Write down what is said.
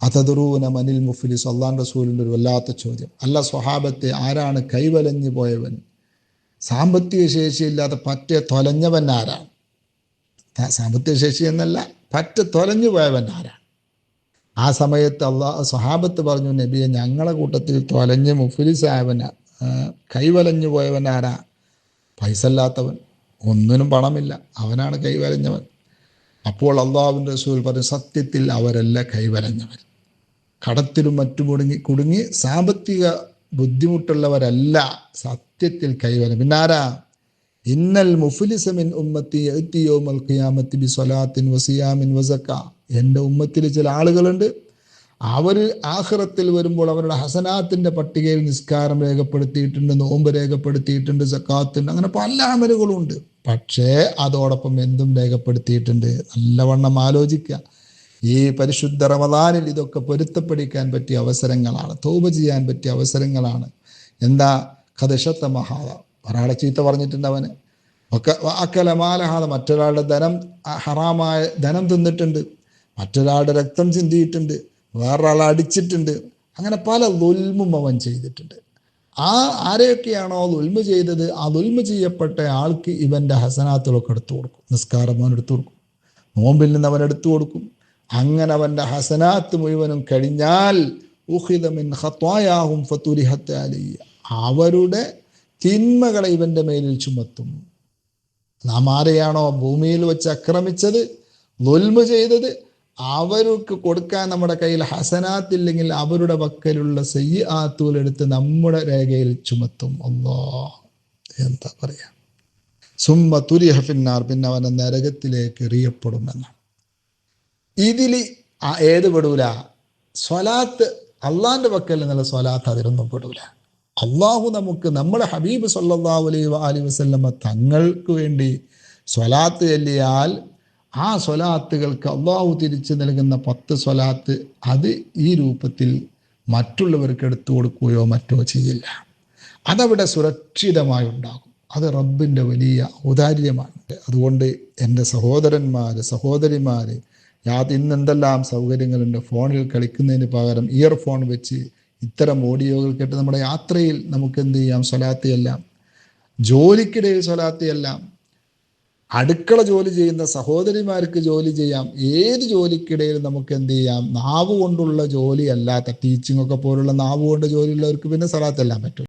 അതദറൂന മനിൽ മുഫ്ലിസ്, അള്ളാഹുവിൻ്റെ റസൂലിൻ്റെ ഒരു വല്ലാത്ത ചോദ്യം. അല്ല സ്വഹാബത്തെ, ആരാണ് കൈവലഞ്ഞു പോയവൻ? സാമ്പത്തിക ശേഷിയില്ലാതെ പറ്റെ തൊലഞ്ഞവൻ ആരാണ്? സാമ്പത്തിക ശേഷി എന്നല്ല, പറ്റെ തൊലഞ്ഞു പോയവൻ ആരാണ്? ആ സമയത്ത് സ്വഹാബത്ത് പറഞ്ഞു, നബിയെ, ഞങ്ങളെ കൂട്ടത്തിൽ തൊലഞ്ഞ് മുഫ്ലിസായവൻ, കൈവലഞ്ഞു പോയവൻ ആരാ? പൈസ ഇല്ലാത്തവൻ, ഒന്നിനും പണമില്ല, അവനാണ് കൈവലഞ്ഞവൻ. അപ്പോൾ അള്ളാഹുവിൻ്റെ റസൂൽ പറഞ്ഞു, സത്യത്തിൽ അവരല്ല കൈവലഞ്ഞവൻ. കടത്തിലും മറ്റു കുടുങ്ങി സാമ്പത്തിക ബുദ്ധിമുട്ടുള്ളവരല്ല സത്യത്തിൽ കൈവലം. പിന്നെ ആരാ? ഇന്നൽ മുഫ്ലിസ മിൻ ഉമ്മത്തി യഅതി യൗമൽ ഖിയാമത്തി ബിസ്വലാത്തിൻ വസിയാമിൻ വസക്ക. എൻ്റെ ഉമ്മത്തിൽ ചില ആളുകളുണ്ട്, അവർ ആഖിറത്തിൽ വരുമ്പോൾ അവരുടെ ഹസനാത്തിൻ്റെ പട്ടികയിൽ നിസ്കാരം രേഖപ്പെടുത്തിയിട്ടുണ്ട്, നോമ്പ് രേഖപ്പെടുത്തിയിട്ടുണ്ട്, സക്കാത്തുണ്ട്, അങ്ങനെ പല അമലുകളുണ്ട്. പക്ഷേ അതോടൊപ്പം എന്തും രേഖപ്പെടുത്തിയിട്ടുണ്ട്. നല്ലവണ്ണം ആലോചിക്കുക. ഈ പരിശുദ്ധ റമദാനിൽ ഇതൊക്കെ പൊരുത്തപ്പെടിക്കാൻ പറ്റിയ അവസരങ്ങളാണ്, തൗബ ചെയ്യാൻ പറ്റിയ അവസരങ്ങളാണ്. എന്താ? ഖദശത്ത മഹാദ, ഒരാളെ ചീത്ത പറഞ്ഞിട്ടുണ്ട്, അവന് ഒക്കെ അക്കലമാലഹാദ, മറ്റൊരാളുടെ ധനം, ഹറാമായ ധനം തിന്നിട്ടുണ്ട്, മറ്റൊരാളുടെ രക്തം ചിന്തിയിട്ടുണ്ട്, വേറൊരാളെ അടിച്ചിട്ടുണ്ട്, അങ്ങനെ പല ദുൽമും അവൻ ചെയ്തിട്ടുണ്ട്. ആരെയൊക്കെയാണോ ദുൽമ ചെയ്തത്, ആ ദുൽമ ചെയ്യപ്പെട്ട ആൾക്ക് ഇവൻ്റെ ഹസനാത്തുകളൊക്കെ എടുത്തു കൊടുക്കും. നിസ്കാരം അവൻ എടുത്തു കൊടുക്കും, നോമ്പിൽ നിന്ന് അവൻ എടുത്തു കൊടുക്കും. അങ്ങനെ അവൻ്റെ ഹസനാത്ത് മുഴുവനും കഴിഞ്ഞാൽ ഉഖിദ മിൻ ഖത്വായാഹും ഫതുരിഹത് അലൈഹി, അവരുടെ തിന്മകളെ ഇവൻ്റെ മേലിൽ ചുമത്തും. നാം ആരെയാണോ ഭൂമിയിൽ വെച്ച് ആക്രമിച്ചത്, ദുൽമ ചെയ്തത്, അവർക്ക് കൊടുക്കാൻ നമ്മുടെ കയ്യിൽ ഹസനാത്തില്ലെങ്കിൽ അവരുടെ പക്കലുള്ള സയ്യിആത്തുകൾ എടുത്ത് നമ്മുടെ രേഖയിൽ ചുമത്തും. അല്ലാഹ്, എന്താ പറയാ? സുമ്മ തുരിഹ ഫിന്നാർ, പിന്നെ അവനെ നരകത്തിലേക്ക് എറിയപ്പെടുമെന്നാണ്. ഇതിൽ ഏത് പെടൂല? സ്വലാത്ത്, അള്ളാഹിൻ്റെ പക്കൽ നിന്നുള്ള സ്വലാത്ത് അതിലൊന്നും പെടൂല. അള്ളാഹു നമുക്ക്, നമ്മുടെ ഹബീബ് സല്ലല്ലാഹു അലൈഹി വസല്ലമ തങ്ങൾക്ക് വേണ്ടി സ്വലാത്ത് ചൊല്ലിയാൽ ആ സ്വലാത്തുകൾക്ക് അള്ളാഹു തിരിച്ചു നൽകുന്ന 10 സ്വലാത്ത് അത് ഈ രൂപത്തിൽ മറ്റുള്ളവർക്ക് എടുത്തു കൊടുക്കുകയോ മറ്റോ ചെയ്യില്ല. അതവിടെ സുരക്ഷിതമായി ഉണ്ടാകും. അത് റബ്ബിൻ്റെ വലിയ ഔദാര്യമാണ്. അതുകൊണ്ട് എൻ്റെ സഹോദരിമാർ, ഇന്ന് എന്തെല്ലാം സൗകര്യങ്ങളുണ്ട്. ഫോണിൽ കളിക്കുന്നതിന് പകരം ഇയർഫോൺ വെച്ച് ഇത്തരം ഓഡിയോകൾ കേട്ട് നമ്മുടെ യാത്രയിൽ നമുക്ക് എന്ത് ചെയ്യാം? സ്വലാത്ത് ചെല്ലാം. ജോലിക്കിടയിൽ സ്വലാത്ത് ചെല്ലാം. അടുക്കള ജോലി ചെയ്യുന്ന സഹോദരിമാർക്ക് ജോലി ചെയ്യാം. ഏത് ജോലിക്കിടയിൽ നമുക്ക് എന്ത് ചെയ്യാം? നാവ് കൊണ്ടുള്ള ജോലി അല്ലാത്ത, ടീച്ചിങ് ഒക്കെ പോലുള്ള നാവ് കൊണ്ട് ജോലിയുള്ളവർക്ക് പിന്നെ സ്വലാത്ത് ചെല്ലാൻ പറ്റും.